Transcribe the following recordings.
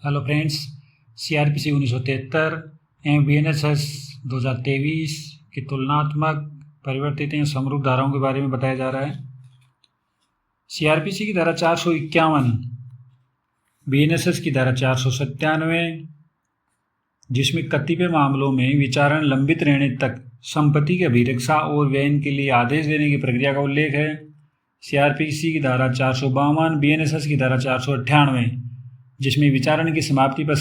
Hello friends, CrPC 1973 एवं BNSS 2023 की तुलनात्मक परिवर्तित एवं समरूप धाराओं के बारे में बताया जा रहा है। सीआरपीसी की धारा 451, बीएनएसएस की धारा 497, जिसमें कतिपय मामलों में विचारण लंबित रहने तक संपत्ति की अभिरक्षा और व्ययन के लिए आदेश देने की प्रक्रिया का उल्लेख है। सीआरपीसी की धारा 452, बीएनएसएस की धारा 498, जिसमें विचारण की समाप्ति पर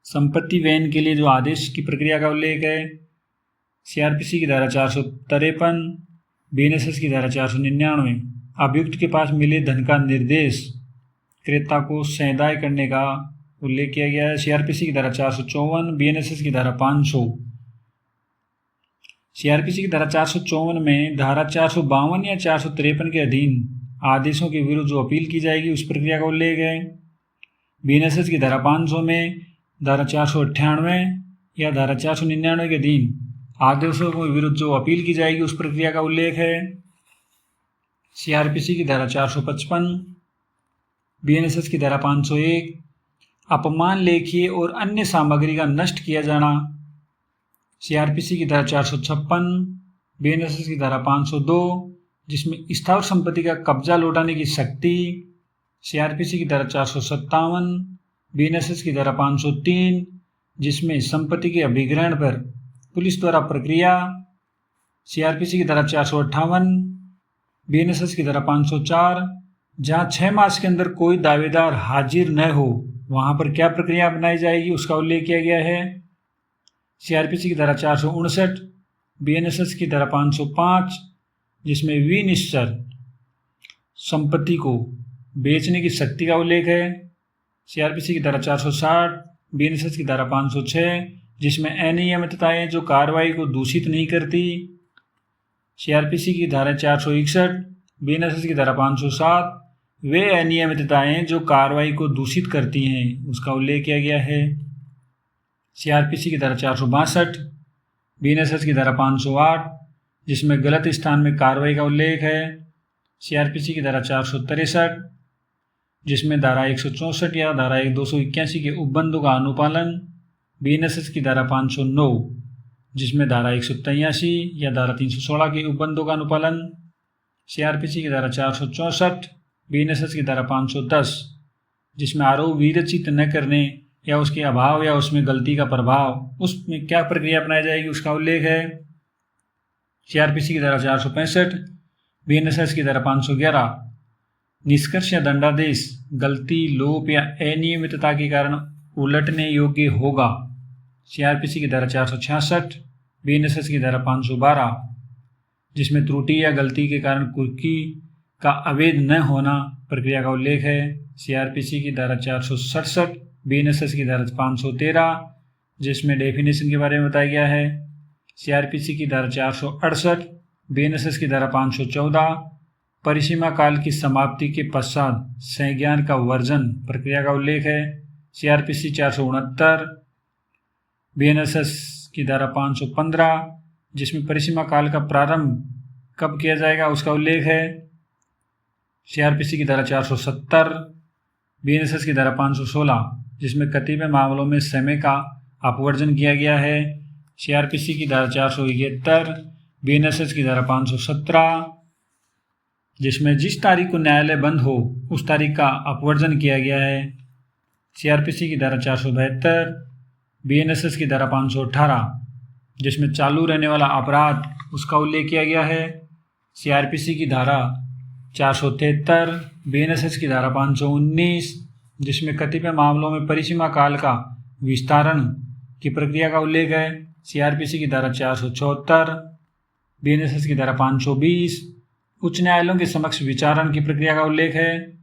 संपत्ति व्ययन के लिए जो आदेश की प्रक्रिया का उल्लेख है। सीआरपीसी की धारा 453, बीएनएसएस की धारा 499, अभियुक्त के पास मिले धन का निर्देश क्रेता को संदाय करने का उल्लेख किया गया है। सीआरपीसी की धारा 454, बीएनएसएस की धारा 500। सीआरपीसी की धारा 454 में धारा 452 या 453 के अधीन आदेशों के विरुद्ध जो अपील की जाएगी उस प्रक्रिया का उल्लेख है। बीएनएसएस की धारा 500 में धारा 498 या धारा 499 के अधीन आदेशों के विरुद्ध जो अपील की जाएगी उस प्रक्रिया का उल्लेख है। सीआरपीसी की धारा 455, बीएनएसएस की धारा 501, अपमान लेखीय और अन्य सामग्री का नष्ट किया जाना। सीआरपीसी की धारा 456, बीएनएसएस की धारा 502, जिसमें स्थावर संपत्ति का कब्जा लौटाने की शक्ति। सीआरपीसी की धारा 457, बीएनएसएस की धारा 503, जिसमें संपत्ति के अभिग्रहण पर पुलिस द्वारा प्रक्रिया। सीआरपीसी की धारा 458, बीएनएसएस की धारा 504, जहां 6 मास के अंदर कोई दावेदार हाजिर न हो वहां पर क्या प्रक्रिया अपनाई जाएगी उसका उल्लेख किया गया है। सीआरपीसी की धारा 459, बीएनएसएस की धारा 505, जिसमें विनिश्चर संपत्ति को बेचने की शक्ति का उल्लेख है। सीआरपीसी की धारा 460, बीएनएसएस की धारा 506, जिसमें अनियमितताएं जो कार्रवाई को दूषित नहीं करती। सीआरपीसी की धारा 461, बीएनएसएस की धारा 507, वे अनियमितताएं जो कार्रवाई को दूषित करती हैं उसका उल्लेख किया गया है। सीआरपीसी की धारा 462, बीएनएसएस की धारा 508, जिसमें गलत स्थान में कार्रवाई का उल्लेख है। सीआरपीसी की धारा 463, जिसमें धारा 164 या धारा 281 के उपबंधों का अनुपालन। बीएनएसएस की धारा 509, जिसमें धारा 183 या धारा 316 के उपबंधों का अनुपालन। सीआरपीसी की धारा 464, बीएनएसएस की धारा 510, जिसमें आरोप विरचित न करने या उसके अभाव या उसमें गलती का प्रभाव उसमें क्या प्रक्रिया अपनाई जाएगी उसका उल्लेख है। सीआरपीसी की धारा 465, बीएनएसएस की धारा 511, निष्कर्ष या दंडादेश गलती, लोप या अनियमितता के कारण उलटने योग्य होगा। सीआरपीसी की धारा 466, बीएनएसएस की धारा 512, जिसमें त्रुटि या गलती के कारण कुर्की का अवैध न होना प्रक्रिया का उल्लेख है। सीआरपीसी की धारा 467, बीएनएसएस की धारा 513, जिसमें डेफिनेशन के बारे में बताया गया है। सीआरपीसी की धारा 468, बीएनएसएस की धारा 514, परिसीमा काल की समाप्ति के पश्चात संज्ञान का वर्जन प्रक्रिया का उल्लेख है। सीआरपीसी 469, बीएनएसएस की धारा 515, जिसमें परिसीमा काल का प्रारंभ कब किया जाएगा उसका उल्लेख है। सीआरपीसी की धारा 470, बीएनएसएस की धारा 516, जिसमें कतिपय मामलों में समय का अपवर्जन किया गया है। सीआरपीसी की धारा 471, बीएनएसएस की धारा 517, जिसमें जिस तारीख को न्यायालय बंद हो उस तारीख का अपवर्जन किया गया है। सीआरपीसी की धारा 472, बीएनएसएस की धारा 518, जिसमें चालू रहने वाला अपराध उसका उल्लेख किया गया है। सीआरपीसी की धारा 473, बीएनएसएस की धारा 519, जिसमें कतिपय मामलों में परिसीमा काल का विस्तारण की प्रक्रिया का उल्लेख है। सीआरपीसी की धारा 474, बीएनएसएस की धारा 520, उच्च न्यायालयों के समक्ष विचारण की प्रक्रिया का उल्लेख है।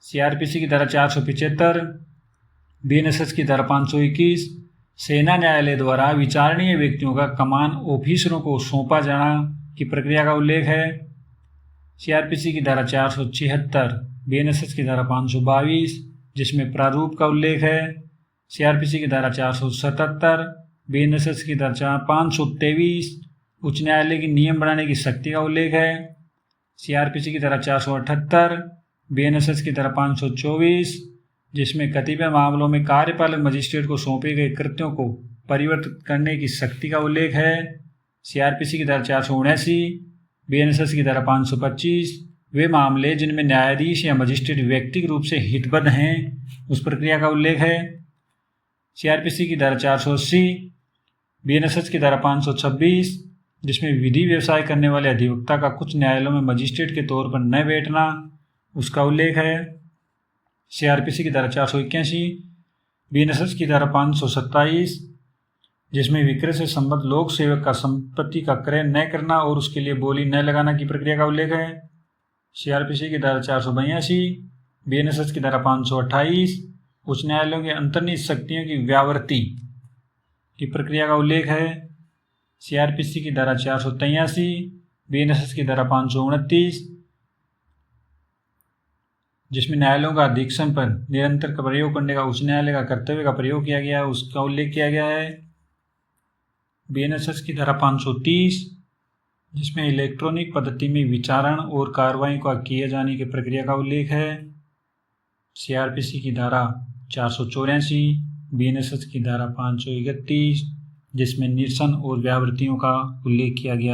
सीआरपीसी की धारा 475, बीएनएसएस की धारा 521, सेना न्यायालय द्वारा विचारणीय व्यक्तियों का कमान ऑफिसरों को सौंपा जाना की प्रक्रिया का उल्लेख है। सीआरपीसी की धारा 476, बीएनएसएस की धारा 522, जिसमें प्रारूप का उल्लेख है। सीआरपीसी की धारा 477, बीएनएसएस की धारा 523, उच्च न्यायालय की नियम बनाने की शक्ति का उल्लेख है। सीआरपीसी की धारा 478, बीएनएसएस की धारा 524, जिसमें कतिपय मामलों में कार्यपालक मजिस्ट्रेट को सौंपे गए कृत्यों को परिवर्तित करने की शक्ति का उल्लेख है। सीआरपीसी की धारा 479, बीएनएसएस की धारा 525 वे मामले जिनमें न्यायाधीश या मजिस्ट्रेट व्यक्तिगत रूप से हितबद्ध हैं उस प्रक्रिया का उल्लेख है। सीआरपीसी की धारा 480, बीएनएसएस की धारा 526 जिसमें विधि व्यवसाय करने वाले अधिवक्ता का कुछ न्यायालयों में मजिस्ट्रेट के तौर पर न बैठना उसका उल्लेख है। सीआरपीसी की धारा 481, बीएनएसएस की धारा 527 जिसमें विक्रय से संबद्ध लोक सेवक का संपत्ति का क्रय न करना और उसके लिए बोली न लगाना की प्रक्रिया का उल्लेख है। सीआरपीसी की धारा 482, बीएनएसएस की धारा 528 उच्च न्यायालयों के अंतर्निहित शक्तियों की व्यावृत्ति की प्रक्रिया का उल्लेख है। सीआरपीसी की धारा 483, बीएनएसएस की धारा 529 जिसमें न्यायालयों का अधीक्षण पर निरंतर का प्रयोग करने का उच्च न्यायालय का कर्तव्य का प्रयोग किया गया है उसका उल्लेख किया गया है। बीएनएसएस की धारा 530 जिसमें इलेक्ट्रॉनिक पद्धति में विचारण और कार्रवाई का किए जाने की प्रक्रिया का उल्लेख है। सीआरपीसी की धारा 484, बीएनएसएस की धारा 531 जिसमें निरसन और व्यावृत्तियों का उल्लेख किया गया।